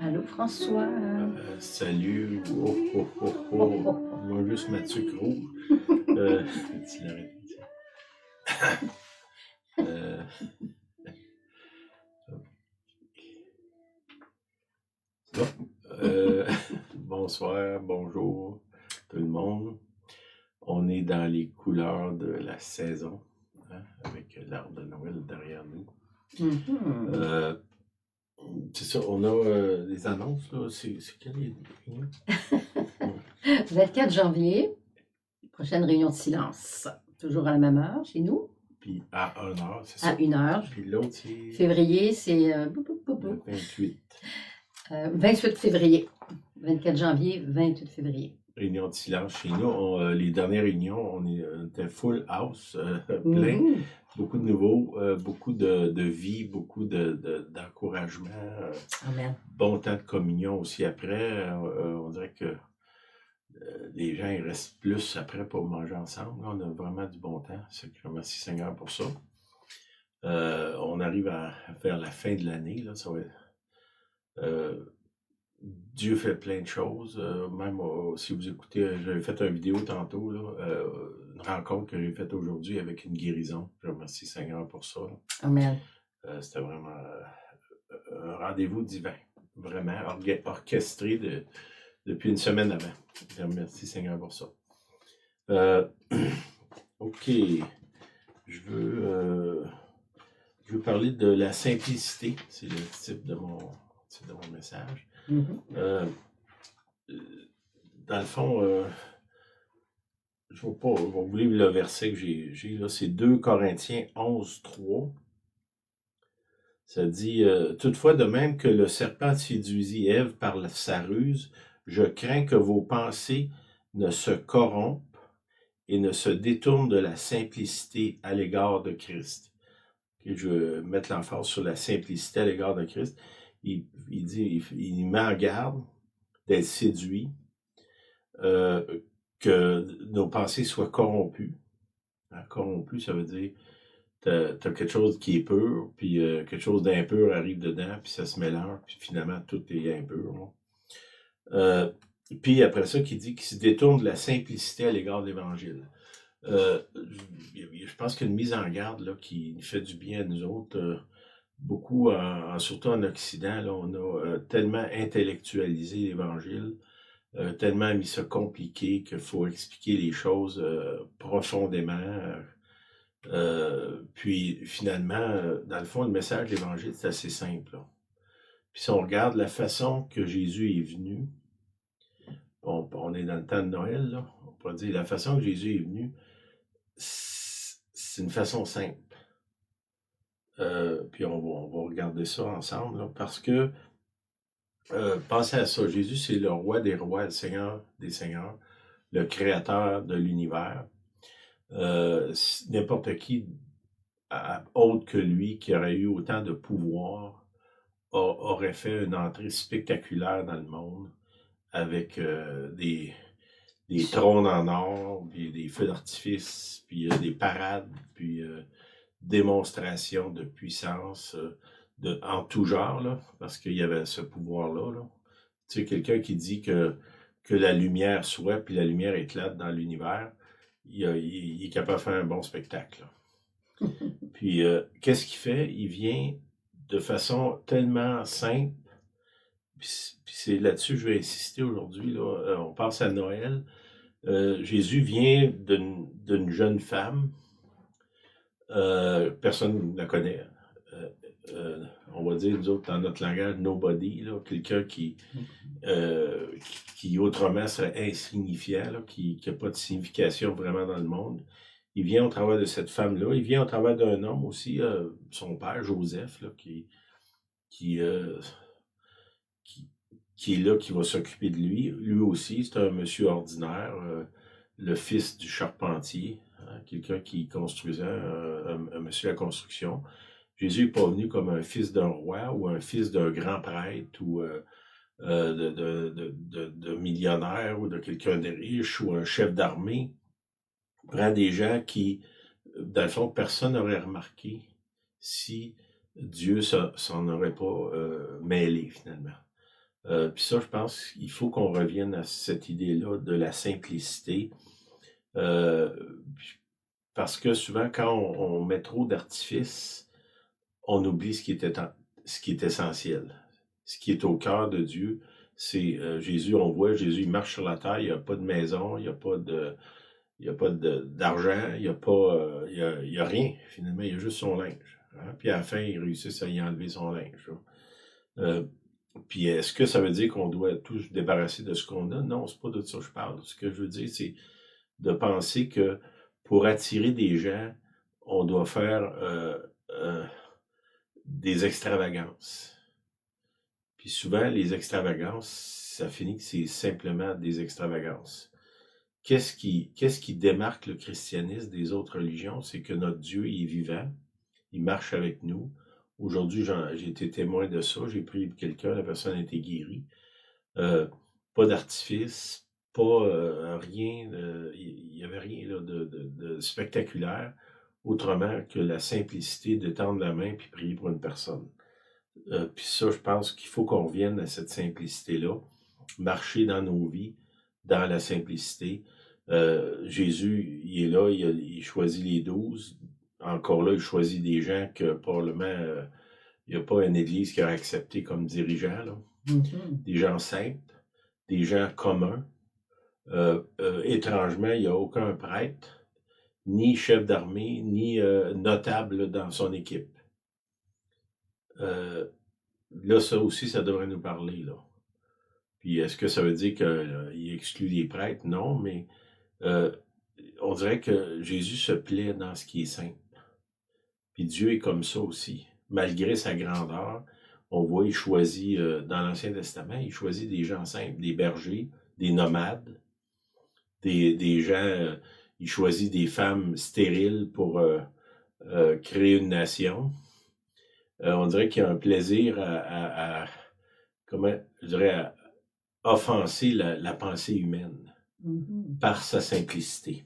Allô, François. Salut. Moi, juste ma sucre rouge. Tu l'arrêtes. Bonsoir, bonjour tout le monde. On est dans les couleurs de la saison, hein, avec l'arbre de Noël derrière nous. C'est ça, on a des annonces, là. C'est quelle réunion? 24 janvier, prochaine réunion de silence. Toujours à la même heure chez nous. Puis à 1h, c'est ça? À 1h. Puis l'autre, c'est... Février, c'est... le 28. 28 février. 24 janvier, 28 février. Réunion de silence chez nous. Les dernières réunions, on était full house, plein. Beaucoup de nouveaux, beaucoup de vie, beaucoup d'encouragement. Amen. Bon temps de communion aussi après. On dirait que les gens ils restent plus après pour manger ensemble. On a vraiment du bon temps. Merci Seigneur pour ça. On arrive à faire la fin de l'année. Là, ça va être, Dieu fait plein de choses. Même si vous écoutez, j'avais fait une vidéo tantôt, là, une rencontre que j'ai faite aujourd'hui avec une guérison. Je remercie Seigneur pour ça. Là. Amen. C'était vraiment un rendez-vous divin. Vraiment orchestré depuis une semaine avant. Je remercie Seigneur pour ça. OK. Je veux parler de la simplicité. C'est le titre de mon message. Dans le fond, je ne vais vous lire le verset que j'ai là, c'est 2 Corinthiens 11, 3. Ça dit « Toutefois, de même que le serpent séduisit Ève par sa ruse, je crains que vos pensées ne se corrompent et ne se détournent de la simplicité à l'égard de Christ. » Okay, je vais mettre l'emphase sur la simplicité à l'égard de Christ. Il met en garde d'être séduit, que nos pensées soient corrompues. Hein, corrompu, ça veut dire t'as quelque chose qui est pur, puis quelque chose d'impur arrive dedans, puis ça se mélange, puis finalement tout est impur. Puis après ça, qui dit qu'il se détourne de la simplicité à l'égard de l'Évangile. Je pense qu'il y a une mise en garde là, qui fait du bien à nous autres. Beaucoup, surtout en Occident, là, on a tellement intellectualisé l'Évangile, tellement mis ça compliqué qu'il faut expliquer les choses profondément. Puis finalement, dans le fond, le message de l'Évangile, c'est assez simple. Là. Puis si on regarde la façon que Jésus est venu, on est dans le temps de Noël, là, on pourrait dire la façon que Jésus est venu, c'est une façon simple. Puis on va regarder ça ensemble, là, parce que pensez à ça, Jésus c'est le roi des rois, le Seigneur des seigneurs, le créateur de l'univers. N'importe qui autre que lui, qui aurait eu autant de pouvoir, aurait fait une entrée spectaculaire dans le monde, avec des trônes en or, puis des feux d'artifice, puis des parades, puis démonstrations de puissance en tout genre, là, parce qu'il y avait ce pouvoir-là. Là. Tu sais, quelqu'un qui dit que la lumière soit, puis la lumière éclate dans l'univers, il est capable de faire un bon spectacle. Là. Puis, qu'est-ce qu'il fait? Il vient de façon tellement simple, puis c'est là-dessus que je vais insister aujourd'hui. Là. On passe à Noël. Jésus vient d'une jeune femme. Personne ne la connaît. on va dire, nous autres, dans notre langage, nobody, là, quelqu'un qui autrement serait insignifiant, là, qui n'a pas de signification vraiment dans le monde. Il vient au travers de cette femme-là. Il vient au travers d'un homme aussi, son père, Joseph, là, qui, qui est là, qui va s'occuper de lui. Lui aussi, c'est un monsieur ordinaire, le fils du charpentier, hein, quelqu'un qui construisait, un monsieur à la construction. Jésus n'est pas venu comme un fils d'un roi ou un fils d'un grand prêtre ou de millionnaire ou de quelqu'un de riche ou un chef d'armée. Il prend des gens qui, dans le fond, personne n'aurait remarqué si Dieu s'en aurait pas mêlé finalement. Puis ça, je pense qu'il faut qu'on revienne à cette idée-là de la simplicité. Parce que souvent, quand on met trop d'artifices, on oublie ce qui est essentiel. Ce qui est au cœur de Dieu, c'est Jésus, on voit, Jésus, il marche sur la terre, il n'y a pas de maison, il n'y a pas d'argent, il n'y a rien, finalement, il y a juste son linge. Hein? Puis à la fin, il réussit à y enlever son linge. Puis est-ce que ça veut dire qu'on doit tous se débarrasser de ce qu'on a? Non, c'est pas de ça que je parle. Ce que je veux dire, c'est de penser que pour attirer des gens, on doit faire des extravagances. Puis souvent, les extravagances, ça finit que c'est simplement des extravagances. Qu'est-ce qui démarque le christianisme des autres religions? C'est que notre Dieu, il est vivant, il marche avec nous. Aujourd'hui, j'ai été témoin de ça. J'ai prié quelqu'un, la personne a été guérie. Pas d'artifice, pas rien, il n'y avait rien là, de spectaculaire, autrement que la simplicité de tendre la main puis prier pour une personne. Puis ça, je pense qu'il faut qu'on revienne à cette simplicité-là, marcher dans nos vies, dans la simplicité. Jésus, il est là, il choisit les 12. Encore là, il choisit des gens que probablement il n'y a pas une église qui a accepté comme dirigeant. Là. Mhm. Des gens simples, des gens communs. Étrangement, il n'y a aucun prêtre, ni chef d'armée, ni notable dans son équipe. Là, ça aussi, ça devrait nous parler, là. Puis est-ce que ça veut dire qu'il exclut les prêtres? Non, mais on dirait que Jésus se plaît dans ce qui est simple. Puis Dieu est comme ça aussi. Malgré sa grandeur, on voit, il choisit, dans l'Ancien Testament, il choisit des gens simples, des bergers, des nomades, des gens, il choisit des femmes stériles pour créer une nation. On dirait qu'il y a un plaisir comment je dirais, à offenser la pensée humaine par sa simplicité.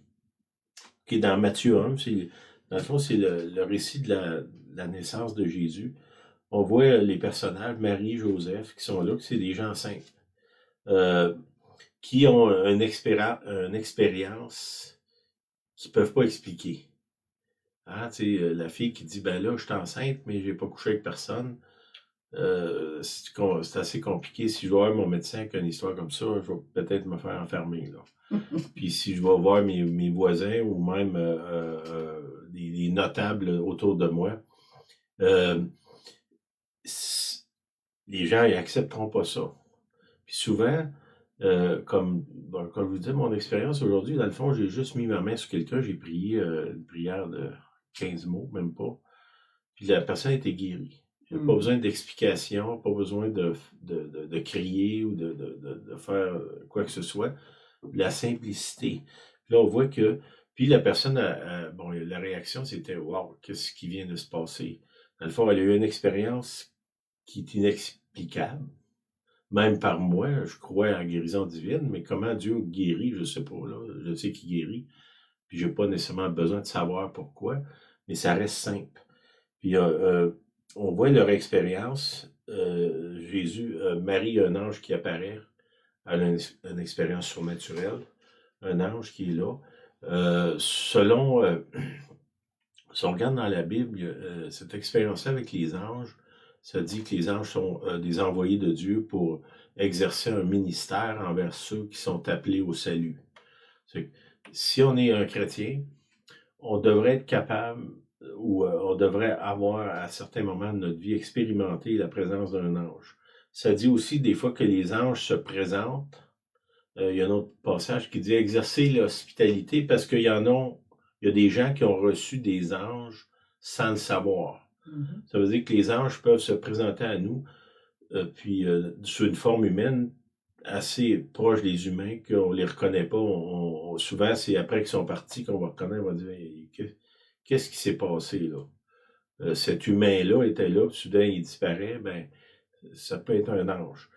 Okay, dans Matthieu 1, dans le fond, c'est le récit de la naissance de Jésus. On voit les personnages, Marie, Joseph, qui sont là, qui c'est des gens simples, qui ont une expérience qu'ils ne peuvent pas expliquer. Hein, la fille qui dit, ben là, je suis enceinte, mais j'ai pas couché avec personne. C'est assez compliqué. Si je vais voir mon médecin avec une histoire comme ça, je vais peut-être me faire enfermer. Là. Puis si je vais voir mes voisins ou même des notables autour de moi, les gens n'accepteront pas ça. Puis souvent, comme je vous disais, mon expérience aujourd'hui, dans le fond, j'ai juste mis ma main sur quelqu'un, j'ai prié une prière de 15 mots, même pas. Puis la personne a été guérie. Il n'y a pas besoin d'explication, pas besoin de crier ou de faire quoi que ce soit. La simplicité. Puis là, on voit que... Puis la personne, bon, la réaction, c'était « Wow, qu'est-ce qui vient de se passer? » Dans le fond, elle a eu une expérience qui est inexplicable. Même par moi, je crois en guérison divine, mais comment Dieu guérit, je ne sais pas. Là. Je sais qu'il guérit. Puis je n'ai pas nécessairement besoin de savoir pourquoi, mais ça reste simple. Puis on voit leur expérience. Jésus, Marie, un ange qui apparaît, elle a une expérience surnaturelle. Un ange qui est là. Si on regarde dans la Bible, cette expérience-là avec les anges, ça dit que les anges sont des envoyés de Dieu pour exercer un ministère envers ceux qui sont appelés au salut. Si on est un chrétien, on devrait être capable où on devrait avoir à certains moments de notre vie expérimenté la présence d'un ange. Ça dit aussi des fois que les anges se présentent. Il y a un autre passage qui dit exercer l'hospitalité parce qu'il y a des gens qui ont reçu des anges sans le savoir. Ça veut dire que les anges peuvent se présenter à nous, puis sous une forme humaine assez proche des humains, qu'on les reconnaît pas. Souvent, c'est après qu'ils sont partis qu'on va reconnaître, on va dire hey, qu'est-ce qui s'est passé là? Cet humain-là était là, puis soudain il disparaît, ben ça peut être un ange.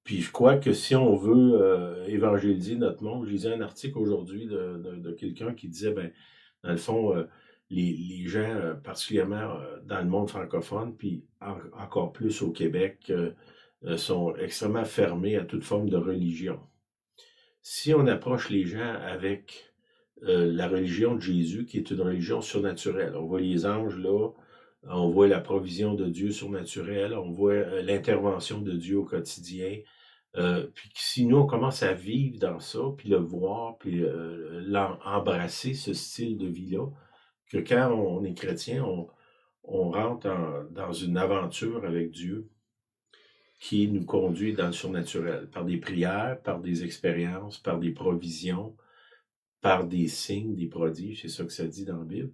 Puis je crois que si on veut évangéliser notre monde, je lisais un article aujourd'hui de quelqu'un qui disait, ben, dans le fond, les gens, particulièrement dans le monde francophone, puis encore plus au Québec, sont extrêmement fermés à toute forme de religion. Si on approche les gens avec la religion de Jésus, qui est une religion surnaturelle, on voit les anges là, on voit la provision de Dieu surnaturelle, on voit l'intervention de Dieu au quotidien, puis si nous, on commence à vivre dans ça, puis le voir, puis embrasser ce style de vie-là, que quand on est chrétien, on rentre dans une aventure avec Dieu qui nous conduit dans le surnaturel, par des prières, par des expériences, par des provisions, par des signes, des prodiges, c'est ça que ça dit dans la Bible.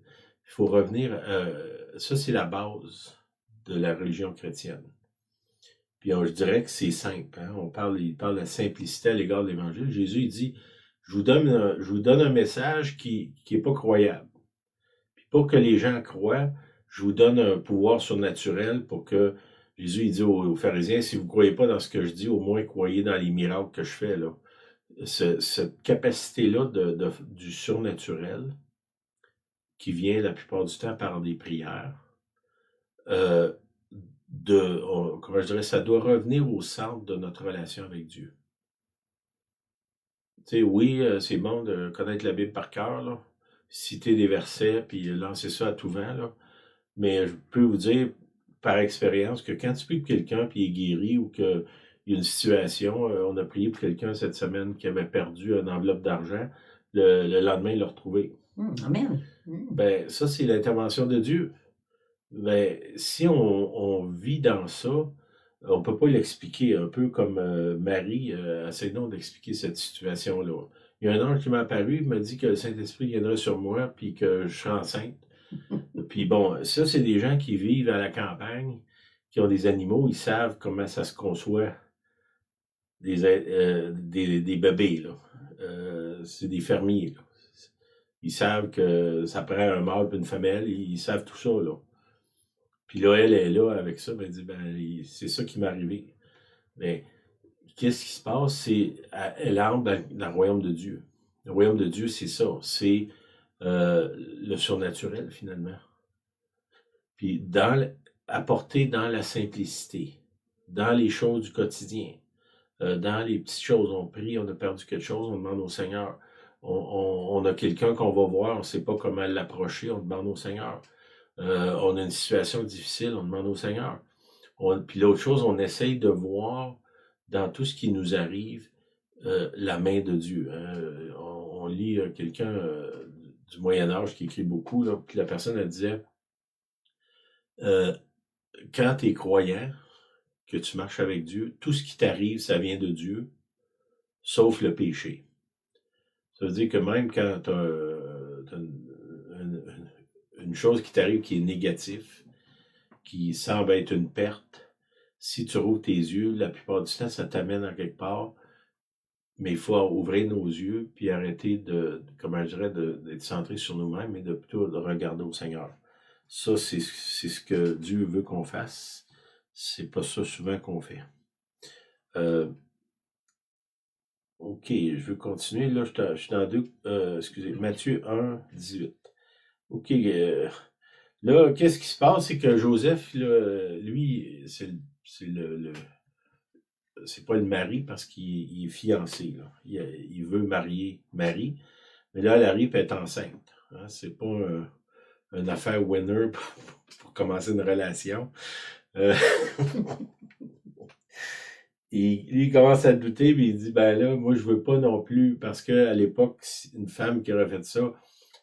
Il faut revenir, ça c'est la base de la religion chrétienne. Puis je dirais que c'est simple. Hein? Il parle de la simplicité à l'égard de l'Évangile. Jésus, il dit, je vous donne un message qui est pas croyable. Puis pour que les gens croient, je vous donne un pouvoir surnaturel pour que Jésus, il dit aux pharisiens, si vous ne croyez pas dans ce que je dis, au moins croyez dans les miracles que je fais. Là. Cette capacité-là du surnaturel, qui vient la plupart du temps par des prières, comment je dirais, ça doit revenir au centre de notre relation avec Dieu. Tu sais, oui, c'est bon de connaître la Bible par cœur, là, citer des versets, puis lancer ça à tout vent, là. Mais je peux vous dire, par expérience, que quand tu pries pour quelqu'un, puis il est guéri, ou qu'il y a une situation, on a prié pour quelqu'un cette semaine qui avait perdu une enveloppe d'argent, le lendemain, il l'a retrouvé. Amen. Ben, ça, c'est l'intervention de Dieu. Ben, si on vit dans ça, on ne peut pas l'expliquer, un peu comme Marie essaie donc d'expliquer cette situation-là. Il y a un ange qui m'a apparu, il m'a dit que le Saint-Esprit viendrait sur moi, puis que je serai enceinte. Puis bon, ça, c'est des gens qui vivent à la campagne, qui ont des animaux, ils savent comment ça se conçoit, des bébés, là. C'est des fermiers, là. Ils savent que ça prend un mâle et une femelle, ils savent tout ça, là. Puis là, elle est là avec ça, ben, elle dit, ben, c'est ça qui m'est arrivé. Mais qu'est-ce qui se passe? C'est, elle entre dans le royaume de Dieu. Le royaume de Dieu, c'est ça. C'est le surnaturel, finalement. Puis apporter dans la simplicité, dans les choses du quotidien, dans les petites choses. On prie, on a perdu quelque chose, on demande au Seigneur. On a quelqu'un qu'on va voir, on ne sait pas comment l'approcher, on demande au Seigneur. On a une situation difficile, on demande au Seigneur. Puis l'autre chose, on essaye de voir dans tout ce qui nous arrive la main de Dieu. Hein. On lit quelqu'un du Moyen-Âge qui écrit beaucoup, là, puis la personne, elle disait, quand tu es croyant, que tu marches avec Dieu, tout ce qui t'arrive, ça vient de Dieu, sauf le péché. Ça veut dire que même quand tu as une chose qui t'arrive qui est négative, qui semble être une perte, si tu rouvres tes yeux, la plupart du temps, ça t'amène à quelque part, mais il faut ouvrir nos yeux puis arrêter comment je dirais, d'être centré sur nous-mêmes et de plutôt de regarder au Seigneur. Ça, c'est ce que Dieu veut qu'on fasse. C'est pas ça souvent qu'on fait. OK, je veux continuer. Là, je suis dans Matthieu 1, 18. OK, là, qu'est-ce qui se passe? C'est que Joseph, là, lui, c'est pas le mari parce qu'il est fiancé. Là. Il veut marier Marie, mais là, elle arrive et est enceinte. Hein? C'est pas une affaire winner pour commencer une relation. Et lui, il commence à douter, puis il dit, ben là, moi, je veux pas non plus, parce qu'à l'époque, une femme qui aurait fait ça,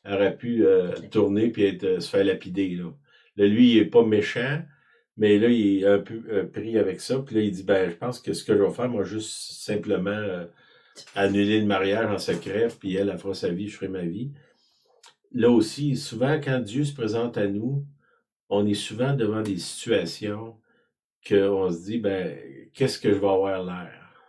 aurait pu OK. tourner puis se faire lapider. Là, lui, il est pas méchant, mais là, il est un peu pris avec ça. Puis là, il dit, ben, je pense que ce que je vais faire, moi, juste simplement annuler le mariage en secret, puis elle fera sa vie, je ferai ma vie. Là aussi, souvent, quand Dieu se présente à nous, on est souvent devant des situations qu'on se dit, ben, qu'est-ce que je vais avoir l'air?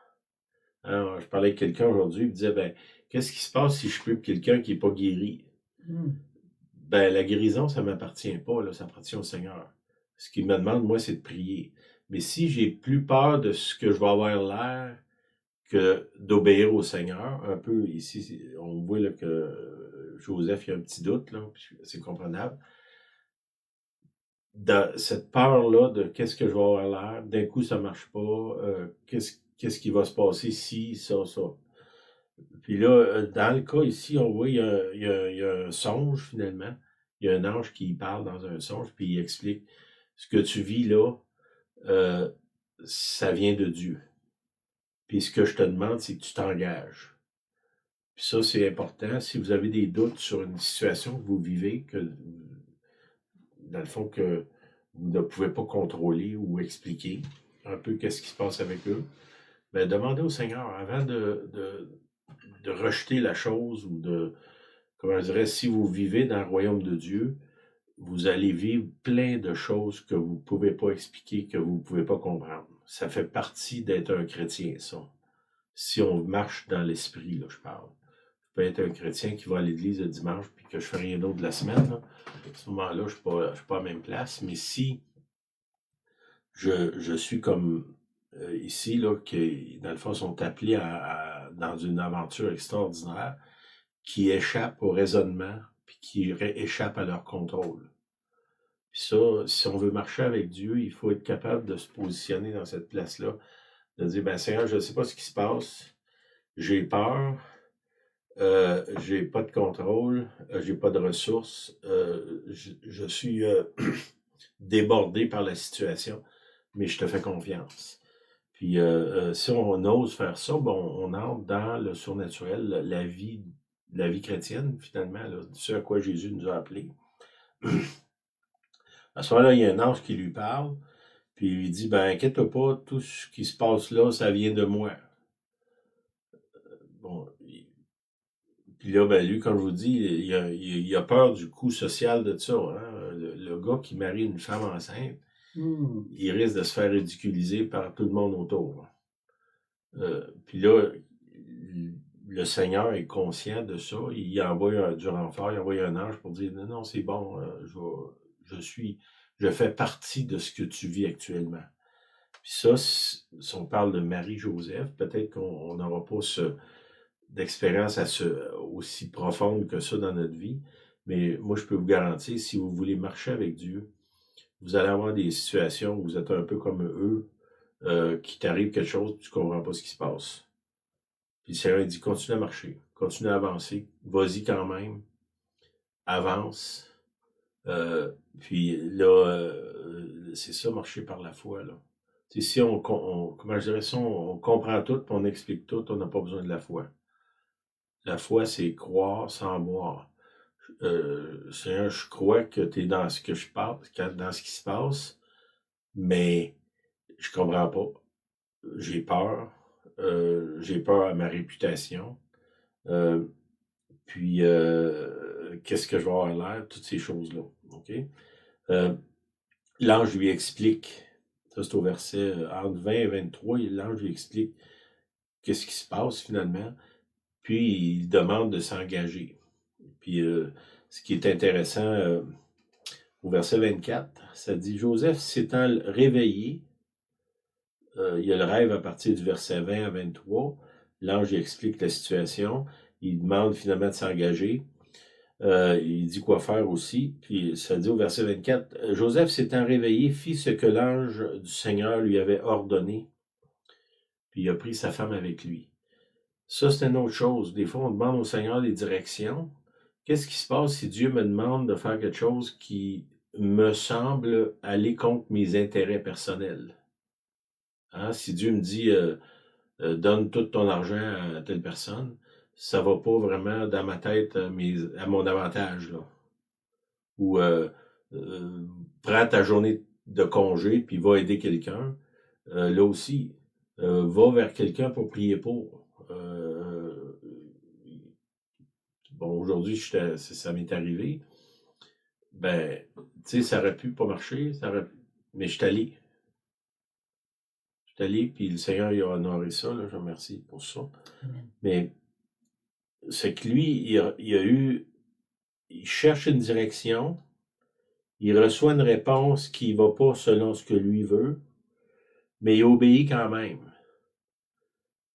Hein, je parlais avec quelqu'un aujourd'hui, il me disait, ben, qu'est-ce qui se passe si je prie pour quelqu'un qui n'est pas guéri? Mmh. Ben, la guérison, ça ne m'appartient pas, là, ça appartient au Seigneur. Ce qu'il me demande, moi, c'est de prier. Mais si j'ai plus peur de ce que je vais avoir l'air que d'obéir au Seigneur, un peu ici, on voit là, que Joseph, il y a un petit doute, là, c'est comprenable. Dans cette peur-là de qu'est-ce que je vais avoir l'air, d'un coup, ça marche pas, qu'est-ce qui va se passer si, ça. Puis là, dans le cas ici, on voit, il y a un songe, finalement. Il y a un ange qui parle dans un songe, puis il explique ce que tu vis là, euh, ça vient de Dieu. Puis ce que je te demande, c'est que tu t'engages. Puis ça, c'est important. Si vous avez des doutes sur une situation que vous vivez, que dans le fond, que vous ne pouvez pas contrôler ou expliquer un peu qu'est-ce qui se passe avec eux, ben demandez au Seigneur avant de rejeter la chose ou de, comment je dirais, si vous vivez dans le royaume de Dieu, vous allez vivre plein de choses que vous ne pouvez pas expliquer, que vous ne pouvez pas comprendre. Ça fait partie d'être un chrétien, ça. Si on marche dans l'esprit, là, je parle. Je peux être un chrétien qui va à l'église le dimanche puis que je fais rien d'autre de la semaine. Là. À ce moment-là, je ne suis pas à la même place. Mais si je suis comme ici, là, qui, dans le fond, sont appelés dans une aventure extraordinaire, qui échappent au raisonnement puis qui échappent à leur contrôle. Puis ça, si on veut marcher avec Dieu, il faut être capable de se positionner dans cette place-là, de dire, ben Seigneur, je ne sais pas ce qui se passe, j'ai peur, j'ai pas de contrôle, j'ai pas de ressources, je suis débordé par la situation, mais je te fais confiance. Puis si on ose faire ça, bon, on entre dans le surnaturel, la vie chrétienne, finalement, là, ce à quoi Jésus nous a appelés. À ce moment-là, il y a un ange qui lui parle, puis il lui dit, ben, inquiète-toi pas, tout ce qui se passe là, ça vient de moi. Bon, puis là, ben, lui, comme je vous dis, il a peur du coût social de ça. Hein? Le gars qui marie une femme enceinte, il risque de se faire ridiculiser par tout le monde autour. Puis là, le Seigneur est conscient de ça. Il envoie du renfort, il envoie un ange pour dire, non, non, c'est bon, je fais partie de ce que tu vis actuellement. Puis ça, si on parle de Marie-Joseph, peut-être qu'on n'aura pas d'expérience aussi profonde que ça dans notre vie, mais moi, je peux vous garantir, si vous voulez marcher avec Dieu, vous allez avoir des situations où vous êtes un peu comme eux, qui t'arrive quelque chose, tu ne comprends pas ce qui se passe. Puis le Seigneur dit, continue à marcher, continue à avancer, vas-y quand même, avance. Puis là, c'est ça, marcher par la foi, là. Si comment je dirais ça, on comprend tout, puis on explique tout, on n'a pas besoin de la foi. La foi, c'est croire sans voir. Seigneur, je crois que tu es dans ce que je parle, dans ce qui se passe, mais je comprends pas. J'ai peur. J'ai peur à ma réputation. Euh, puis, qu'est-ce que je vais avoir l'air? Toutes ces choses-là. OK? L'ange lui explique, ça c'est au verset entre 20 et 23, l'ange lui explique qu'est-ce qui se passe finalement, puis il demande de s'engager. Puis ce qui est intéressant, au verset 24, ça dit, Joseph s'étant réveillé, il y a le rêve à partir du verset 20 à 23, l'ange explique la situation, il demande finalement de s'engager. Il dit quoi faire aussi. Puis ça dit au verset 24, Joseph s'étant réveillé, fit ce que l'ange du Seigneur lui avait ordonné. Puis il a pris sa femme avec lui. Ça, c'est une autre chose. Des fois, on demande au Seigneur des directions. Qu'est-ce qui se passe si Dieu me demande de faire quelque chose qui me semble aller contre mes intérêts personnels? Hein? Si Dieu me dit donne tout ton argent à telle personne, ça va pas vraiment dans ma tête à mon avantage, là. Ou prends ta journée de congé, puis va aider quelqu'un. Là aussi, va vers quelqu'un pour prier pour. Bon, aujourd'hui, ça m'est arrivé. Ben, tu sais, ça aurait pu pas marcher, mais je suis allé. Je suis allé, puis le Seigneur, il a honoré ça, là, je vous remercie pour ça. Amen. Mais c'est que lui, il cherche une direction, il reçoit une réponse qui va pas selon ce que lui veut, mais il obéit quand même.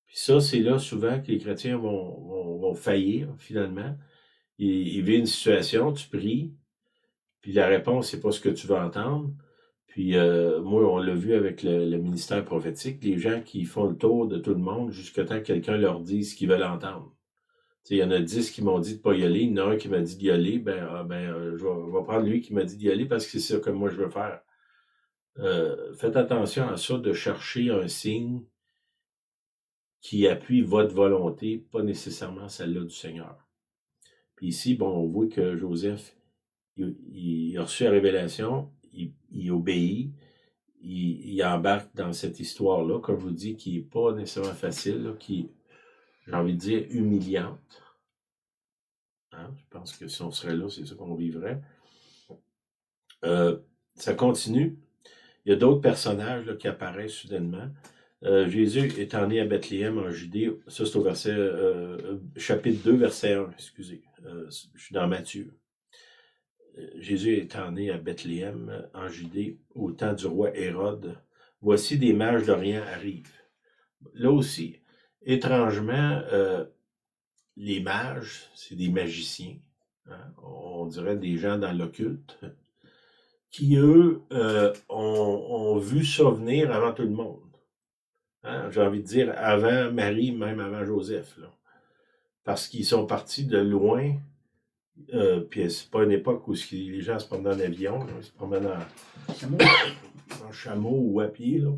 Puis ça, c'est là souvent que les chrétiens vont faillir, finalement. Ils vivent une situation, tu pries, puis la réponse, c'est pas ce que tu veux entendre. Puis moi, on l'a vu avec le ministère prophétique, les gens qui font le tour de tout le monde jusqu'à temps que quelqu'un leur dise ce qu'ils veulent entendre. Il y en a 10 qui m'ont dit de pas y aller, il y en a un qui m'a dit d'y aller, je vais prendre lui qui m'a dit d'y aller parce que c'est ça que moi je veux faire. Faites attention à ça, de chercher un signe qui appuie votre volonté, pas nécessairement celle-là du Seigneur. Puis ici, bon, on voit que Joseph, il a reçu la révélation, il obéit, il embarque dans cette histoire-là, comme je vous dis, qui n'est pas nécessairement facile, là, qui, j'ai envie de dire, humiliante. Hein? Je pense que si on serait là, c'est ça qu'on vivrait. Ça continue. Il y a d'autres personnages là, qui apparaissent soudainement. Jésus étant né à Bethléem en Judée, ça c'est au verset, chapitre 2, verset 1, excusez. Je suis dans Matthieu. Jésus étant né à Bethléem en Judée au temps du roi Hérode. Voici des mages d'Orient arrivent. Là aussi, étrangement, les mages, c'est des magiciens, hein, on dirait des gens dans l'occulte, qui, eux, ont vu ça venir avant tout le monde. Hein, j'ai envie de dire avant Marie, même avant Joseph. Là. Parce qu'ils sont partis de loin, puis c'est pas une époque où les gens se promènent en avion, là, ils se promènent en chameau ou à pied, là,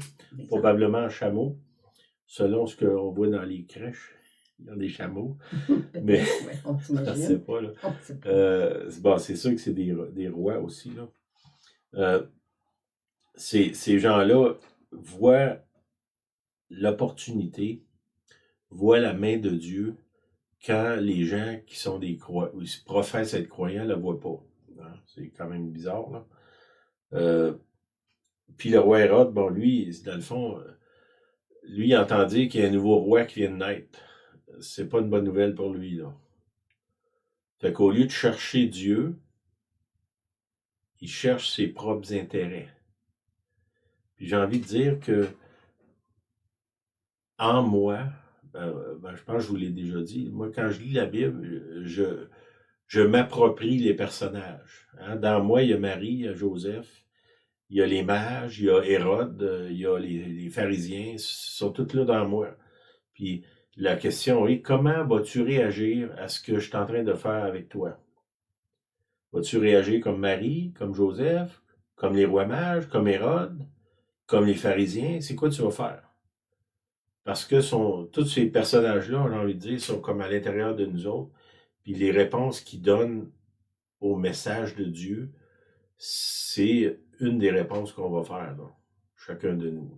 probablement en chameau, selon ce qu'on voit dans les crèches. Il y a des chameaux. Mais ouais, on ne sait pas. Là. Bon, c'est sûr que c'est des rois aussi. Là. Ces gens-là voient l'opportunité, voient la main de Dieu quand les gens qui sont des croyants, ou qui professent être croyants, ne la voient pas. Hein? C'est quand même bizarre. Là. Puis le roi Hérode, bon, lui, dans le fond, lui, il entend dire qu'il y a un nouveau roi qui vient de naître. C'est pas une bonne nouvelle pour lui, là. Fait qu'au lieu de chercher Dieu, il cherche ses propres intérêts. Puis j'ai envie de dire que en moi, je pense que je vous l'ai déjà dit, moi, quand je lis la Bible, je m'approprie les personnages. Hein? Dans moi, il y a Marie, il y a Joseph, il y a les mages, il y a Hérode, il y a les pharisiens, ils sont tous là dans moi. Puis la question est, comment vas-tu réagir à ce que je suis en train de faire avec toi? Vas-tu réagir comme Marie, comme Joseph, comme les rois mages, comme Hérode, comme les pharisiens? C'est quoi tu vas faire? Parce que tous ces personnages-là, j'ai envie de dire, sont comme à l'intérieur de nous autres. Puis les réponses qu'ils donnent au message de Dieu, c'est une des réponses qu'on va faire, là, chacun de nous.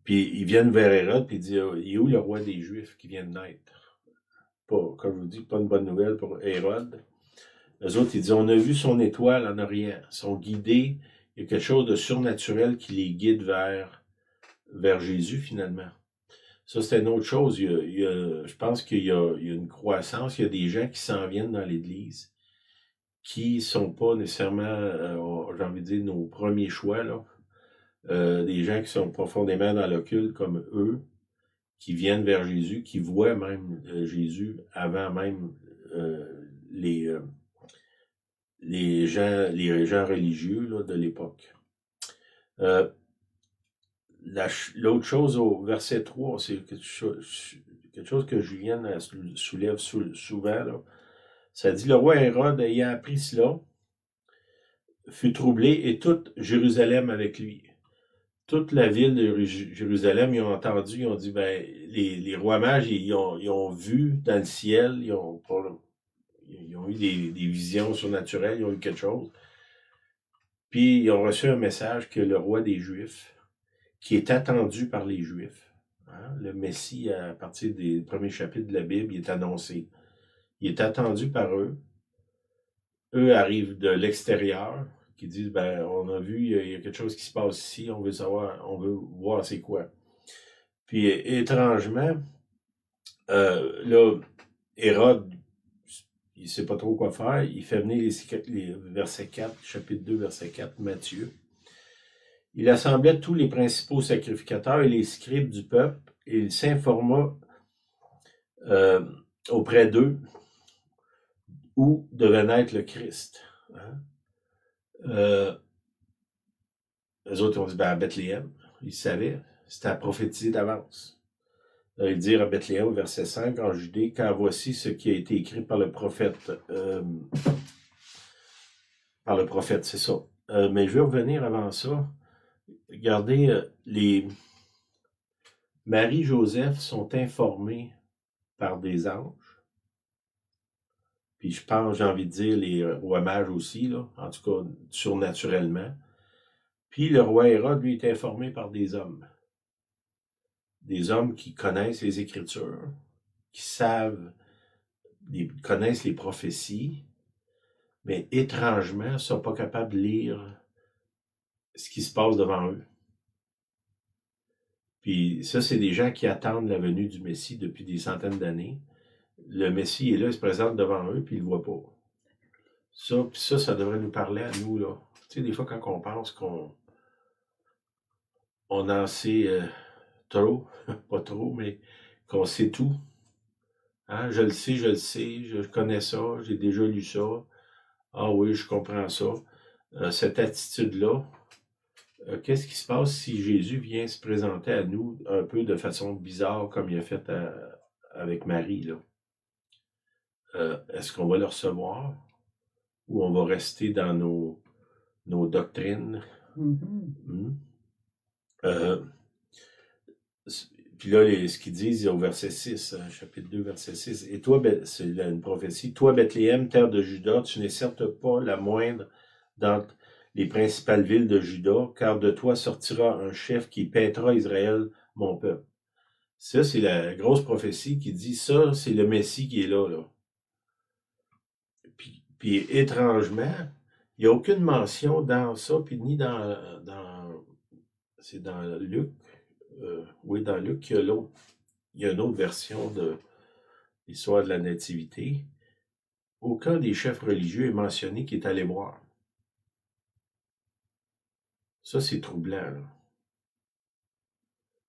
Puis ils viennent vers Hérode, puis ils disent, il est où le roi des Juifs qui vient de naître? Pas, comme je vous dis, pas une bonne nouvelle pour Hérode. Les autres, ils disent, on a vu son étoile en Orient. Ils sont guidés, il y a quelque chose de surnaturel qui les guide vers Jésus, finalement. Ça, c'est une autre chose. Je pense qu'il y a une croissance. Il y a des gens qui s'en viennent dans l'Église qui sont pas nécessairement, j'ai envie de dire, nos premiers choix, là. Des gens qui sont profondément dans l'occulte comme eux, qui viennent vers Jésus, qui voient même Jésus avant même les gens religieux là, de l'époque. L'autre chose au verset 3, c'est quelque chose que Julien soulève souvent. Là. Ça dit, le roi Hérode, ayant appris cela, fut troublé et toute Jérusalem avec lui. toute la ville de Jérusalem, ils ont entendu, ils ont dit, ben, les rois mages, ils ont vu dans le ciel, ils ont eu des visions surnaturelles, ils ont eu quelque chose. Puis ils ont reçu un message que le roi des Juifs, qui est attendu par les Juifs, hein, le Messie, à partir des premiers chapitres de la Bible, il est annoncé. Il est attendu par eux. Eux arrivent de l'extérieur, qui disent, ben, on a vu, il y a quelque chose qui se passe ici, on veut savoir, on veut voir c'est quoi. Puis, étrangement, là, Hérode, il sait pas trop quoi faire, il fait venir les versets 4, chapitre 2, verset 4, Matthieu. Il assemblait tous les principaux sacrificateurs et les scribes du peuple, et il s'informa auprès d'eux où devait naître le Christ. Hein? Les autres ont dit, ben, à Bethléem. Ils savaient, c'était prophétisé d'avance. Ils dirent à Bethléem, au verset 5, en Judée, car voici ce qui a été écrit par le prophète. C'est ça. Mais je vais revenir avant ça. Regardez, les Marie-Joseph sont informés par des anges. Puis je pense, j'ai envie de dire, les rois mages aussi, là, en tout cas, surnaturellement. Puis le roi Hérode, lui, est informé par des hommes. Des hommes qui connaissent les Écritures, qui connaissent les prophéties, mais étrangement, ne sont pas capables de lire ce qui se passe devant eux. Puis ça, c'est des gens qui attendent la venue du Messie depuis des centaines d'années. Le Messie est là, il se présente devant eux, puis ils ne le voient pas. Ça devrait nous parler à nous, là. Tu sais, des fois, quand on pense qu'on en sait trop, pas trop, mais qu'on sait tout. Hein? Je le sais, je connais ça, j'ai déjà lu ça. Ah oui, je comprends ça. Cette attitude-là, qu'est-ce qui se passe si Jésus vient se présenter à nous un peu de façon bizarre, comme il a fait avec Marie, là? Est-ce qu'on va le recevoir ou on va rester dans nos doctrines? Mm-hmm. Puis là, ce qu'ils disent au verset 6, chapitre 2, verset 6, « Et toi, c'est une prophétie, toi, Bethléem, terre de Juda, tu n'es certes pas la moindre d'entre les principales villes de Juda, car de toi sortira un chef qui paîtra Israël, mon peuple. » Ça, c'est la grosse prophétie qui dit ça, c'est le Messie qui est là. Puis étrangement, il n'y a aucune mention dans ça, puis ni c'est dans Luc. Oui, dans Luc, il y a une autre version de l'histoire de la Nativité. Aucun des chefs religieux est mentionné qui est allé voir. Ça, c'est troublant, là.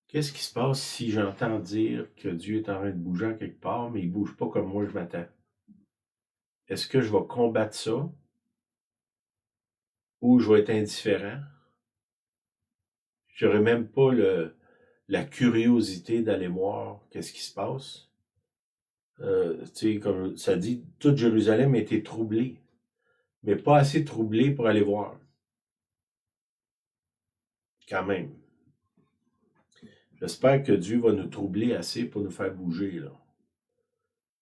Qu'est-ce qui se passe si j'entends dire que Dieu est en train de bouger en quelque part, mais il ne bouge pas comme moi je m'attends? Est-ce que je vais combattre ça? Ou je vais être indifférent? J'aurais même pas la curiosité d'aller voir qu'est-ce qui se passe. Tu sais, comme ça dit, toute Jérusalem a été troublée, mais pas assez troublée pour aller voir. Quand même. J'espère que Dieu va nous troubler assez pour nous faire bouger, là.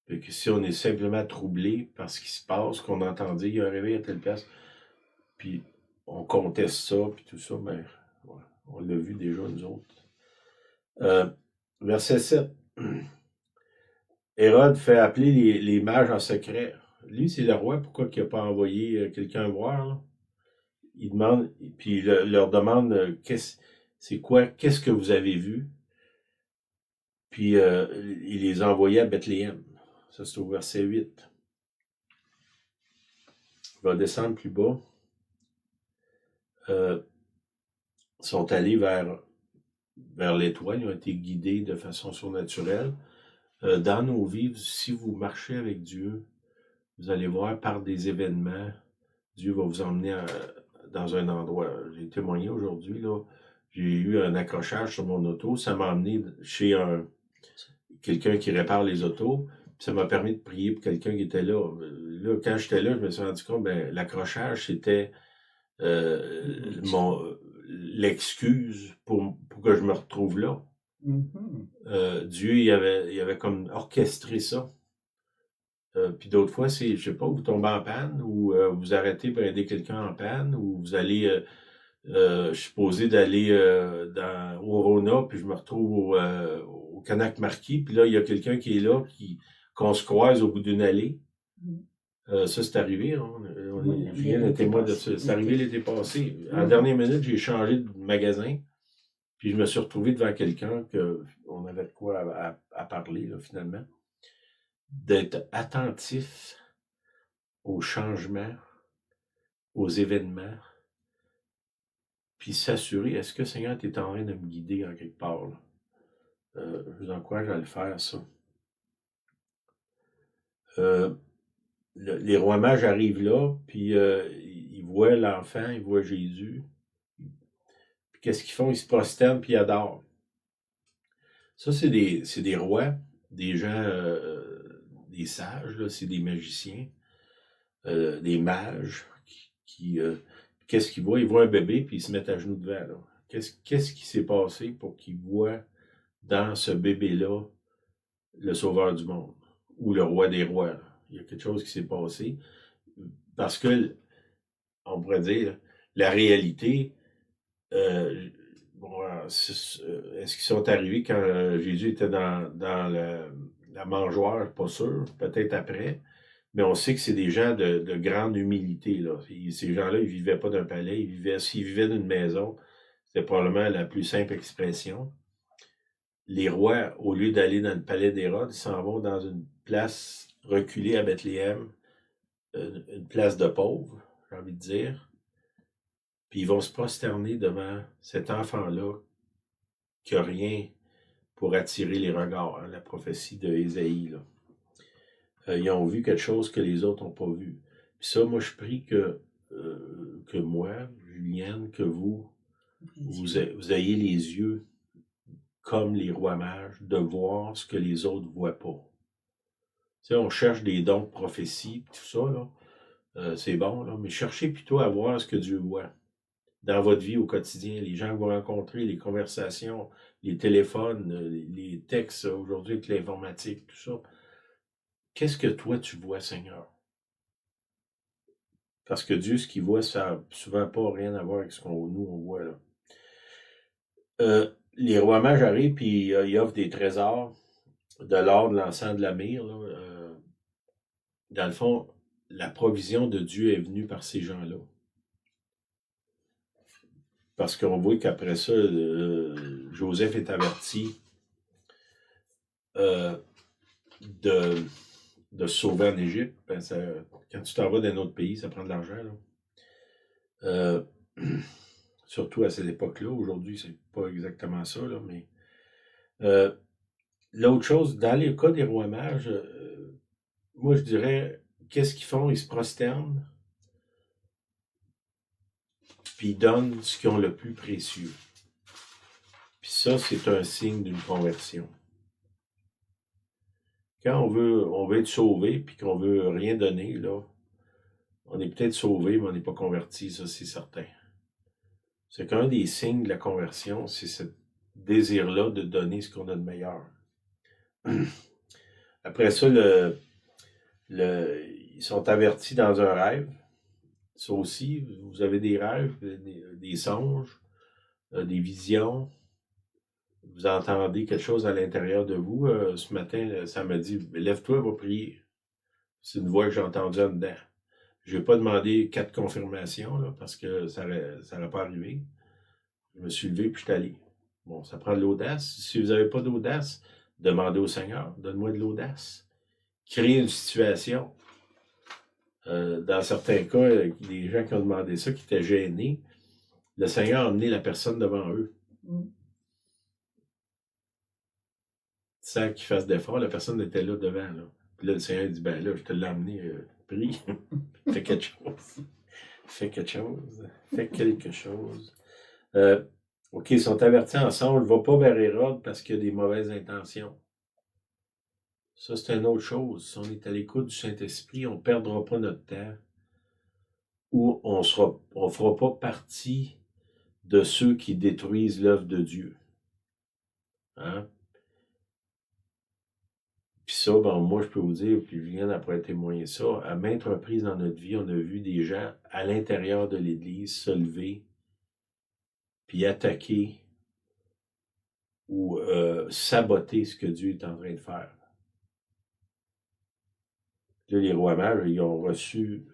Et que si on est simplement troublé par ce qui se passe, qu'on entend dire, il y a un réveil à telle place, puis on conteste ça, puis tout ça, ben, ouais, on l'a vu déjà, nous autres. Verset 7. Hérode fait appeler les mages en secret. Lui, c'est le roi, pourquoi il n'a pas envoyé quelqu'un voir, là? Il demande, puis il leur demande qu'est-ce que vous avez vu? Puis il les a envoyés à Bethléem. Ça, c'est au verset 8. Il va descendre plus bas. Ils sont allés vers l'étoile, ils ont été guidés de façon surnaturelle. Dans nos vies, si vous marchez avec Dieu, vous allez voir par des événements, Dieu va vous emmener dans un endroit. J'ai témoigné aujourd'hui, là, j'ai eu un accrochage sur mon auto, ça m'a emmené chez quelqu'un qui répare les autos, puis ça m'a permis de prier pour quelqu'un qui était là. Là, quand j'étais là, je me suis rendu compte, l'accrochage, c'était l'excuse pour que je me retrouve là. Dieu, il avait comme orchestré ça. Puis d'autres fois, c'est, je sais pas, vous tombez en panne ou vous arrêtez pour aider quelqu'un en panne ou vous allez, je suis supposé d'aller au Rona, puis je me retrouve au Canac Marquis, puis là, il y a quelqu'un qui est là, qu'on se croise au bout d'une allée. Ça, c'est arrivé. Hein? Julien est témoin de ça. C'est arrivé l'été passé. À la dernière minute, j'ai changé de magasin, puis je me suis retrouvé devant quelqu'un qu'on avait de quoi à parler, là, finalement. D'être attentif aux changements, aux événements, puis s'assurer, est-ce que Seigneur, tu es en train de me guider en quelque part? Là? Je vous encourage à le faire, ça. Les rois mages arrivent là, puis ils voient l'enfant, ils voient Jésus. Puis qu'est-ce qu'ils font? Ils se prosternent, puis ils adorent. Ça, c'est des rois, des gens, des sages, là, c'est des magiciens, des mages qui qu'est-ce qu'ils voient? Ils voient un bébé, puis ils se mettent à genoux devant. Là. Qu'est-ce qui s'est passé pour qu'ils voient dans ce bébé-là le sauveur du monde ou le roi des rois? Là. Il y a quelque chose qui s'est passé parce que, on pourrait dire, la réalité, est-ce qu'ils sont arrivés quand Jésus était dans la mangeoire? Pas sûr, peut-être après. Mais on sait que c'est des gens de grande humilité. Là. Ces gens-là, ils ne vivaient pas d'un palais, s'ils vivaient d'une maison, c'était probablement la plus simple expression. Les rois, au lieu d'aller dans le palais d'Hérode, ils s'en vont dans une place reculée à Bethléem, une place de pauvres, j'ai envie de dire. Puis ils vont se prosterner devant cet enfant-là qui n'a rien pour attirer les regards, hein, la prophétie de Ésaïe. Là. Ils ont vu quelque chose que les autres n'ont pas vu. Puis ça, moi, je prie que moi, Julienne, que vous ayez les yeux comme les rois mages, de voir ce que les autres ne voient pas. Tu sais, on cherche des dons de prophétie, tout ça, là. C'est bon, là, mais cherchez plutôt à voir ce que Dieu voit dans votre vie au quotidien, les gens que vous rencontrez, les conversations, les téléphones, les textes aujourd'hui avec l'informatique, tout ça. Qu'est-ce que toi tu vois, Seigneur? Parce que Dieu, ce qu'il voit, ça n'a souvent pas rien à voir avec ce qu'on nous on voit là. Les rois mages arrivent puis ils offrent des trésors, de l'or, de l'encens, de la myrrhe. Là. Dans le fond, la provision de Dieu est venue par ces gens-là. Parce qu'on voit qu'après ça, Joseph est averti de se sauver en Égypte. Ben, quand tu t'en vas dans un autre pays, ça prend de l'argent. Là. Surtout à cette époque-là. Aujourd'hui, c'est pas exactement ça, là, mais l'autre chose, dans les cas des rois mages, moi je dirais, qu'est-ce qu'ils font? Ils se prosternent, puis ils donnent ce qu'ils ont le plus précieux. Puis ça, c'est un signe d'une conversion. Quand on veut être sauvé, puis qu'on veut rien donner, là, on est peut-être sauvé, mais on n'est pas converti, ça c'est certain. C'est qu'un des signes de la conversion, c'est ce désir-là de donner ce qu'on a de meilleur. Après ça, ils sont avertis dans un rêve. Ça aussi, vous avez des rêves, des songes, des visions. Vous entendez quelque chose à l'intérieur de vous. Ce matin, ça m'a dit, lève-toi, va prier. C'est une voix que j'ai entendue en dedans. Je n'ai pas demandé 4 confirmations, là, parce que ça n'aurait pas arrivé. Je me suis levé puis je suis allé. Bon, ça prend de l'audace. Si vous n'avez pas d'audace, demandez au Seigneur, donne-moi de l'audace. Créez une situation. Dans certains cas, des gens qui ont demandé ça, qui étaient gênés, le Seigneur a amené la personne devant eux. Sans qu'ils fassent d'effort, la personne était là devant. Là. Puis là, le Seigneur dit, ben là, je te l'ai amené, prie, fais quelque chose. Fais quelque chose. Fais quelque chose. OK, ils sont avertis ensemble, ne va pas vers Hérode parce qu'il y a des mauvaises intentions. Ça, c'est une autre chose. Si on est à l'écoute du Saint-Esprit, on ne perdra pas notre temps ou on fera pas partie de ceux qui détruisent l'œuvre de Dieu. Hein? Puis ça, ben, moi, je peux vous dire, puis Julien après témoigner ça, à maintes reprises dans notre vie, on a vu des gens à l'intérieur de l'Église se lever, puis attaquer ou saboter ce que Dieu est en train de faire. Là, les rois mages, ils ont reçu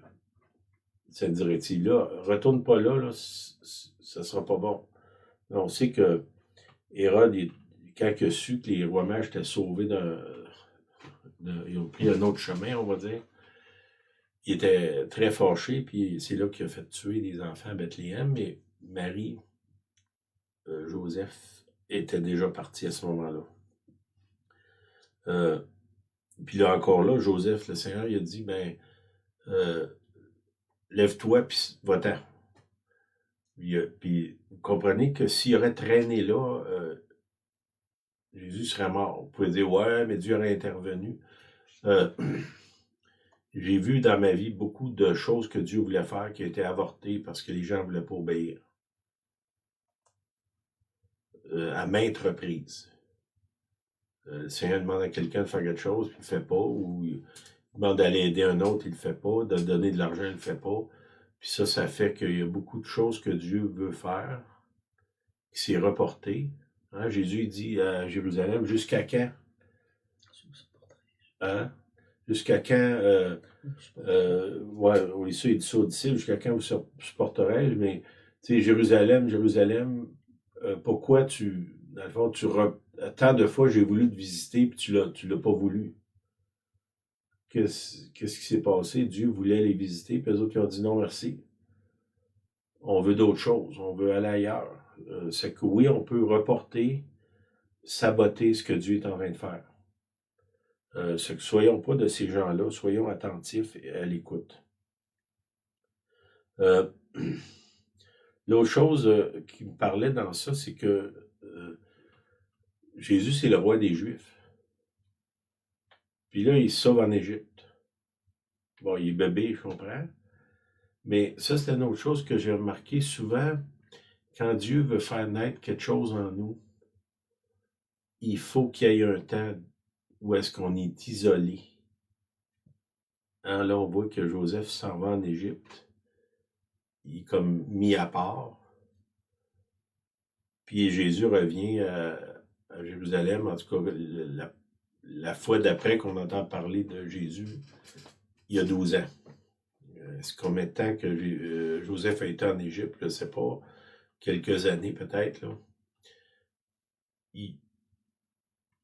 cette directive-là. Retourne pas là, ça sera pas bon. Là, on sait que Hérode, quand il a su que les rois mages étaient sauvés ils ont pris un autre chemin, on va dire, il était très fâché, puis c'est là qu'il a fait tuer des enfants à Bethléem, mais Marie, Joseph, était déjà parti à ce moment-là. Puis là, encore là, Joseph, le Seigneur, il a dit, ben, lève-toi, puis va-t'en. Puis vous comprenez que s'il aurait traîné là, Jésus serait mort. Vous pouvez dire, ouais, mais Dieu aurait intervenu. J'ai vu dans ma vie beaucoup de choses que Dieu voulait faire qui ont été avortées parce que les gens ne voulaient pas obéir. À maintes reprises. Le Seigneur demande à quelqu'un de faire quelque chose, puis il ne le fait pas, ou il demande d'aller aider un autre, il ne le fait pas, de donner de l'argent, il ne le fait pas. Puis ça fait qu'il y a beaucoup de choses que Dieu veut faire, qui s'est reporté. Hein? Jésus il dit à Jérusalem, jusqu'à quand? Hein? Jusqu'à quand? Oui, ça, il dit ça aux disciples, jusqu'à quand vous supporterai-je? Mais, tu sais, Jérusalem, Jérusalem, pourquoi dans le fond, tant de fois j'ai voulu te visiter, puis tu l'as pas voulu. Qu'est-ce qui s'est passé? Dieu voulait les visiter, puis les autres ils ont dit non, merci. On veut d'autres choses, on veut aller ailleurs. C'est que oui, on peut reporter, saboter ce que Dieu est en train de faire. C'est que soyons pas de ces gens-là, soyons attentifs et à l'écoute. L'autre chose qui me parlait dans ça, c'est que Jésus, c'est le roi des Juifs. Puis là, il se sauve en Égypte. Bon, il est bébé, je comprends. Mais ça, c'est une autre chose que j'ai remarqué souvent. Quand Dieu veut faire naître quelque chose en nous, il faut qu'il y ait un temps où est-ce qu'on est isolé. Hein, là, on voit que Joseph s'en va en Égypte. Il est comme mis à part. Puis Jésus revient à Jérusalem, en tout cas, la fois d'après qu'on entend parler de Jésus, il y a 12 ans. C'est combien de temps que Joseph a été en Égypte, je ne sais pas, quelques années peut-être. Là.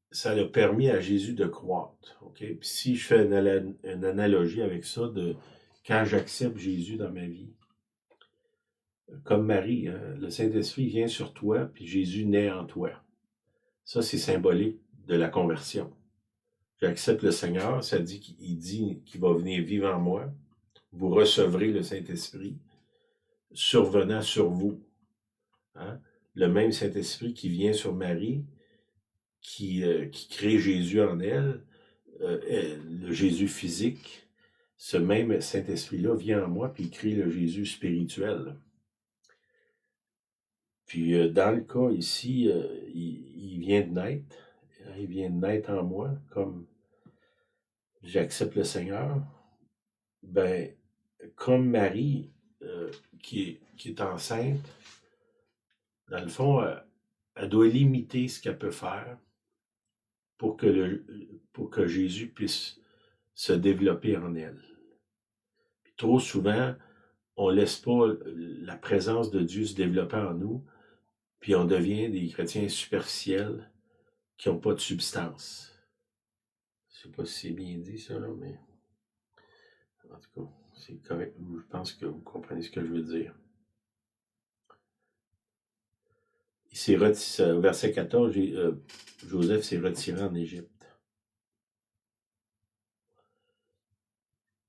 Ça a permis à Jésus de croître. Okay? Puis si je fais une analogie avec ça, de quand j'accepte Jésus dans ma vie, comme Marie, hein, le Saint-Esprit vient sur toi, puis Jésus naît en toi. Ça, c'est symbolique de la conversion. J'accepte le Seigneur, ça dit qu'il va venir vivre en moi. Vous recevrez le Saint-Esprit survenant sur vous. Hein? Le même Saint-Esprit qui vient sur Marie, qui crée Jésus en elle, le Jésus physique, ce même Saint-Esprit-là vient en moi, puis il crée le Jésus spirituel. Puis dans le cas ici, il vient de naître. Il vient de naître en moi, comme j'accepte le Seigneur. Ben, comme Marie, qui est enceinte, dans le fond, elle doit limiter ce qu'elle peut faire pour que Jésus puisse se développer en elle. Puis trop souvent, on ne laisse pas la présence de Dieu se développer en nous, puis on devient des chrétiens superficiels qui n'ont pas de substance. Je ne sais pas si c'est bien dit ça, là, mais en tout cas, c'est correct. Je pense que vous comprenez ce que je veux dire. Au verset 14, Joseph s'est retiré en Égypte.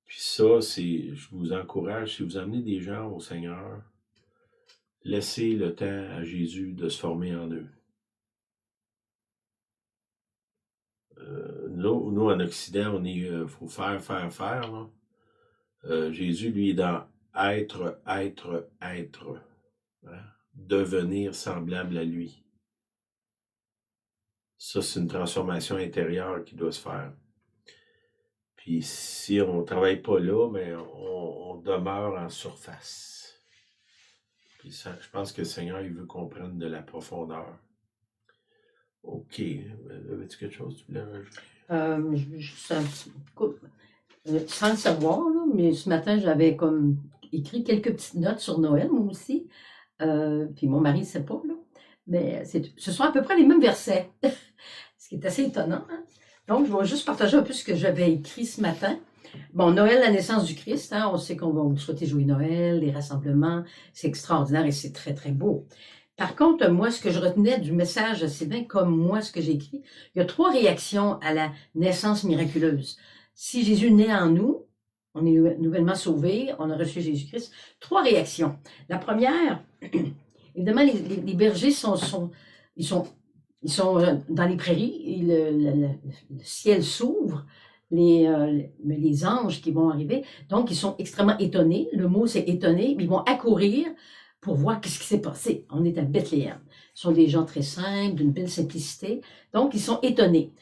Puis ça, je vous encourage, si vous amenez des gens au Seigneur, laissez le temps à Jésus de se former en eux. Nous, en Occident, on faut faire. Là. Jésus, lui, est dans être. Hein? devenir semblable à lui. Ça, c'est une transformation intérieure qui doit se faire. Puis si on ne travaille pas là, mais on demeure en surface. Puis ça, je pense que le Seigneur, il veut qu'on prenne de la profondeur. OK. Avais-tu quelque chose que tu voulais rajouter? Juste un petit coup. Sans le savoir, là, mais ce matin, j'avais comme écrit quelques petites notes sur Noël, moi aussi. Puis mon mari ne sait pas, là. Mais ce sont à peu près les mêmes versets, ce qui est assez étonnant. Hein? Donc, je vais juste partager un peu ce que j'avais écrit ce matin. Bon, Noël, la naissance du Christ, hein, on sait qu'on va vous souhaiter joyeux Noël, les rassemblements, c'est extraordinaire et c'est très, très beau. Par contre, moi, ce que je retenais du message de Sylvain, comme moi, ce que j'ai écrit, il y a 3 réactions à la naissance miraculeuse. Si Jésus naît en nous, on est nouvellement sauvés, on a reçu Jésus-Christ. 3 réactions. La première, évidemment, les bergers ils sont dans les prairies, et le ciel s'ouvre, les anges qui vont arriver, donc ils sont extrêmement étonnés. Le mot c'est étonné, mais ils vont accourir pour voir qu'est-ce qui s'est passé. On est à Bethléem. Ce sont des gens très simples, d'une belle simplicité, donc ils sont étonnés.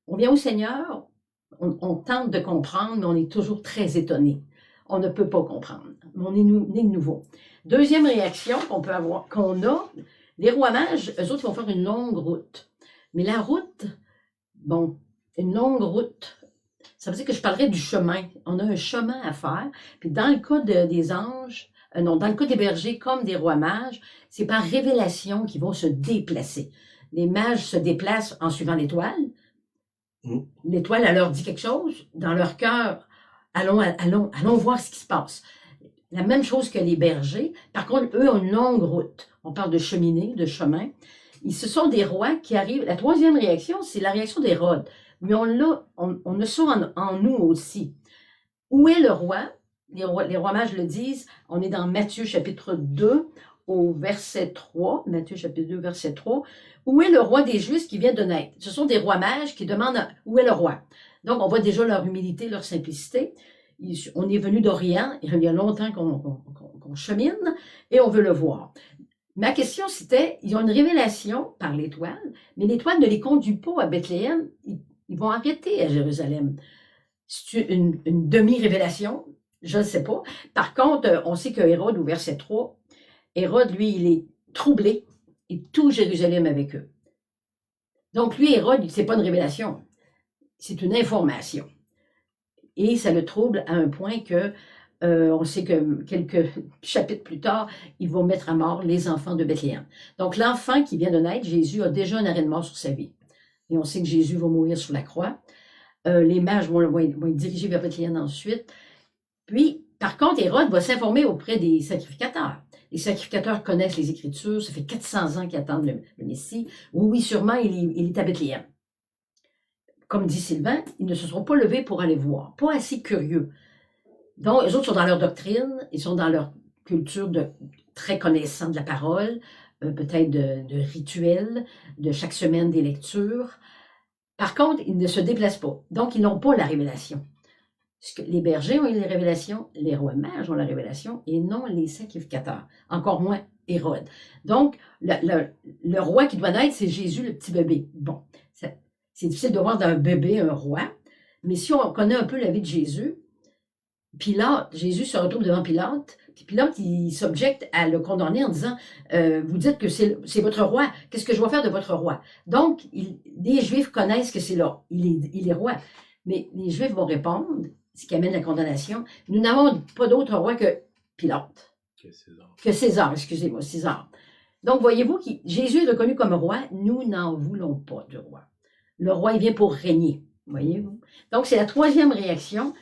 On vient au Seigneur, on tente de comprendre, mais on est toujours très étonné. On ne peut pas comprendre. On est né de nouveau. Deuxième réaction qu'on a, les rois mages, eux autres, ils vont faire une longue route. Mais la route, bon, une longue route, ça veut dire que je parlerai du chemin. On a un chemin à faire. Puis dans le cas des anges, dans le cas des bergers comme des rois mages, c'est par révélation qu'ils vont se déplacer. Les mages se déplacent en suivant l'étoile. L'étoile, elle leur dit quelque chose. Dans leur cœur, allons voir ce qui se passe. La même chose que les bergers. Par contre, eux ont une longue route. On parle de cheminée, de chemin. Ce sont des rois qui arrivent. La troisième réaction, c'est la réaction d'Hérode. Mais on a ça en nous aussi. Où est le roi? Les rois mages le disent. On est dans Matthieu chapitre 2 au verset 3. Matthieu chapitre 2, verset 3. Où est le roi des Juifs qui vient de naître? Ce sont des rois mages qui demandent où est le roi. Donc, on voit déjà leur humilité, leur simplicité. On est venu d'Orient, il y a longtemps qu'on chemine, et on veut le voir. Ma question, c'était, ils ont une révélation par l'étoile, mais l'étoile ne les conduit pas à Bethléem, ils vont arrêter à Jérusalem. C'est une demi-révélation, je ne sais pas. Par contre, on sait que Hérode, au verset 3, Hérode, lui, il est troublé, et tout Jérusalem avec eux. Donc, lui, Hérode, c'est pas une révélation, c'est une information. Et ça le trouble à un point que, on sait que quelques chapitres plus tard, ils vont mettre à mort les enfants de Bethléem. Donc, l'enfant qui vient de naître, Jésus, a déjà un arrêt de mort sur sa vie. Et on sait que Jésus va mourir sur la croix. Les mages vont être dirigés vers Bethléem ensuite. Puis, par contre, Hérode va s'informer auprès des sacrificateurs. Les sacrificateurs connaissent les Écritures. Ça fait 400 ans qu'ils attendent le Messie. Oui, sûrement, il est à Bethléem. Comme dit Sylvain, ils ne se sont pas levés pour aller voir, pas assez curieux. Donc, eux autres sont dans leur doctrine, ils sont dans leur culture très connaissants de la parole, peut-être de rituels, de chaque semaine des lectures. Par contre, ils ne se déplacent pas. Donc, ils n'ont pas la révélation. Les bergers ont eu les révélations, les rois mages ont la révélation, et non les sacrificateurs, encore moins Hérode. Donc, le roi qui doit naître, c'est Jésus, le petit bébé. Bon, c'est difficile de voir d'un bébé un roi, mais si on connaît un peu la vie de Jésus, Jésus se retrouve devant Pilate, puis Pilate, il s'objecte à le condamner en disant vous dites que c'est votre roi, qu'est-ce que je dois faire de votre roi? Donc, les Juifs connaissent que c'est là, il est roi. Mais les Juifs vont répondre, ce qui amène la condamnation, nous n'avons pas d'autre roi que Pilate. Que César, excusez-moi, César. Donc, voyez-vous, Jésus est reconnu comme roi, nous n'en voulons pas de roi. Le roi, il vient pour régner, voyez-vous. Donc, c'est la troisième réaction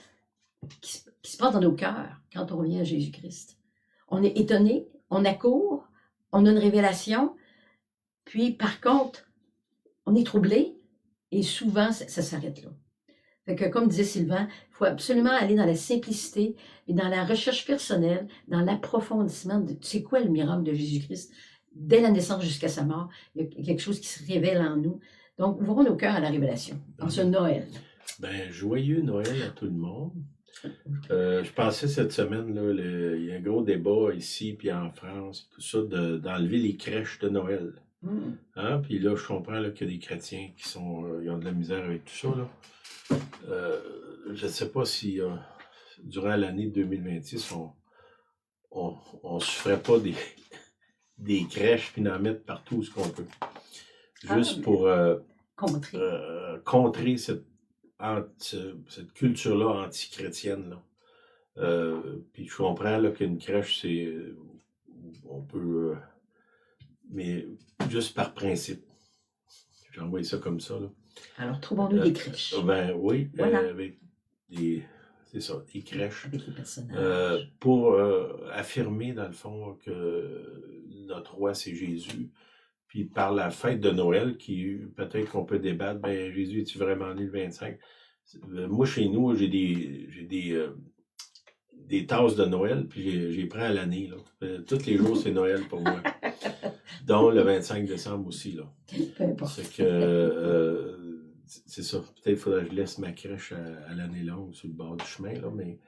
qui se passe dans nos cœurs quand on vient à Jésus-Christ. On est étonné, on accourt, on a une révélation, puis par contre, on est troublé, et souvent, ça s'arrête là. Fait que, comme disait Sylvain, il faut absolument aller dans la simplicité et dans la recherche personnelle, dans l'approfondissement de c'est quoi le miracle de Jésus-Christ. Dès la naissance jusqu'à sa mort, il y a quelque chose qui se révèle en nous. Donc, ouvrons nos cœurs à la révélation, en ce Noël. Ben, joyeux Noël à tout le monde. Je pensais cette semaine, là, il y a un gros débat ici, puis en France, tout ça, d'enlever les crèches de Noël. Hein? Puis là, je comprends là, qu'il y a des chrétiens qui ils ont de la misère avec tout ça. Là. Je ne sais pas si durant l'année 2026, on se ferait pas des crèches puis en mettre partout où ce qu'on peut. Juste pour contrer cette culture-là anti-chrétienne. Là. Puis je comprends là, qu'une crèche, on peut... mais juste par principe. J'ai envoyé ça comme ça. Là. Alors, trouvons-nous des crèches. Ben oui, voilà. Avec des crèches. Avec les personnages. Pour affirmer, dans le fond, que notre roi, c'est Jésus. Puis par la fête de Noël, peut-être qu'on peut débattre, ben Jésus, est-tu vraiment né le 25? Moi, chez nous, j'ai des tasses de Noël, puis j'ai pris à l'année. Tous les jours, c'est Noël pour moi. Dont le 25 décembre aussi. Là. Peu importe. C'est que c'est ça. Peut-être qu'il faudrait que je laisse ma crèche à l'année longue sur le bord du chemin, là, mais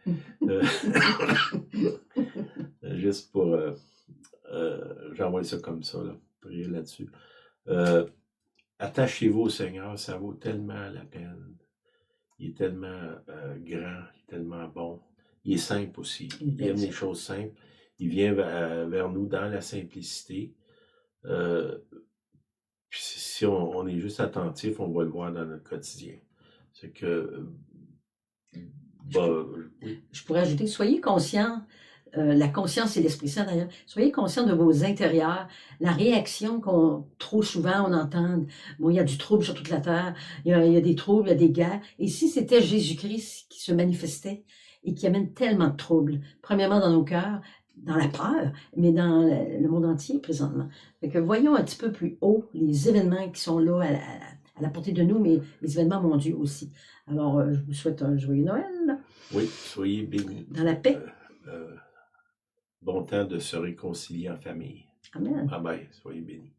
juste pour j'envoie ça comme ça, là, prier là-dessus. Attachez-vous au Seigneur, ça vaut tellement la peine. Il est tellement grand, il est tellement bon. Il est simple aussi. Il aime les choses simples. Il vient vers nous dans la simplicité. Puis si on est juste attentif, on va le voir dans notre quotidien. C'est que... oui. Je pourrais ajouter, soyez conscients, la conscience et l'Esprit Saint d'ailleurs, soyez conscients de vos intérieurs, la réaction trop souvent on entend, bon, il y a du trouble sur toute la terre, il y a des troubles, il y a des guerres, et si c'était Jésus-Christ qui se manifestait et qui amène tellement de troubles, premièrement dans nos cœurs, dans la peur, mais dans le monde entier présentement. Fait que voyons un petit peu plus haut les événements qui sont là à la portée de nous, mais les événements mondiaux aussi. Alors, je vous souhaite un joyeux Noël. Oui, soyez bénis. Dans la paix. Bon temps de se réconcilier en famille. Amen. Bye bye, soyez bénis.